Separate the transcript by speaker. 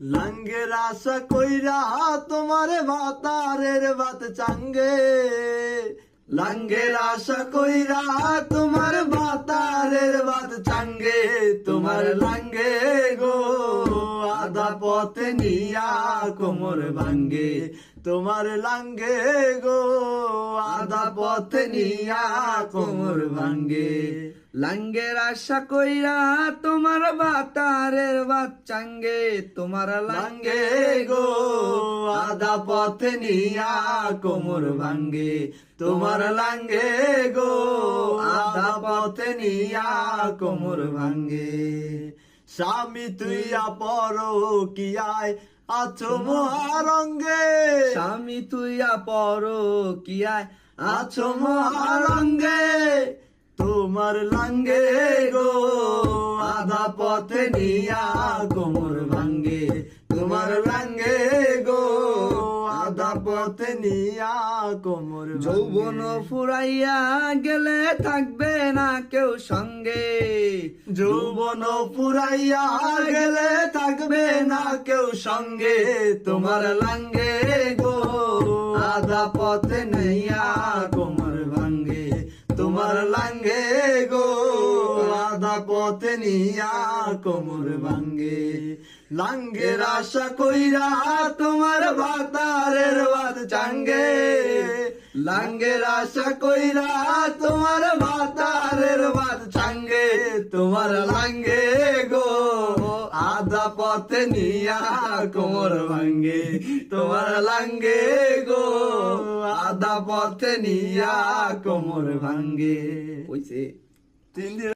Speaker 1: লাঙ্গের আশা কইরা তোমার ভাতারের ভাত চাঙ্গে, লাঙ্গের আশা কইরা তোমার ভাতারের ভাত চাঙ্গে, তোমার লাঙ্গে গো আধা পথে নিয়া কোমর ভাঙ্গে, তোমার লাঙ্গে গো আধা পথে নিয়া কোমর ভাঙ্গে।
Speaker 2: লাঙ্গের আশা কইরা তোমার ভাতারের ভাত চাঙ্গে, তোমার
Speaker 1: লাঙ্গে গো আধা পথে নিয়া কোমর ভাঙ্গে, তোমার লাঙ্গে গো আধা পথে নিয়া কোমর ভাঙ্গে। স্বামী তুইয়া পরো কিয়ায় আছো মহারঙ্গে,
Speaker 2: স্বামী তুইয়া পরো কিয়ায়
Speaker 1: আছো মহারঙ্গে, তোমার লাঙ্গে গো আধা পথে নিয়া কোমর ভাঙ্গে, তোমার লাঙ্গে গো আধা পথে নিয়া কোমর ভাঙ্গে।
Speaker 2: যৌবন ফুরাইয়া গেলে থাকবে না কেউ সঙ্গে,
Speaker 1: যৌবন পুরাইয়া গেলে থাকবে না কেউ সঙ্গে, তোমার লাঙ্গে গো আধা পথে নিয়া কোমর ভাঙ্গে, তোমার লাঙ্গে গো আধা পথে নিয়া কোমর ভাঙ্গে। লাঙ্গের আশা কইরা তোমার ভাতারের ভাত চাঙ্গে, লাঙ্গের আশা কইরা তোমার ভাতারের ভাত চাঙ্গে, তোমার লাঙ্গে গো আধা পথে নিয়া কোমর ভাঙ্গে, তোমার লাঙ্গে গো আধা পথে নিয়া কোমর ভাঙ্গে।
Speaker 2: কইছে
Speaker 1: 3 দিন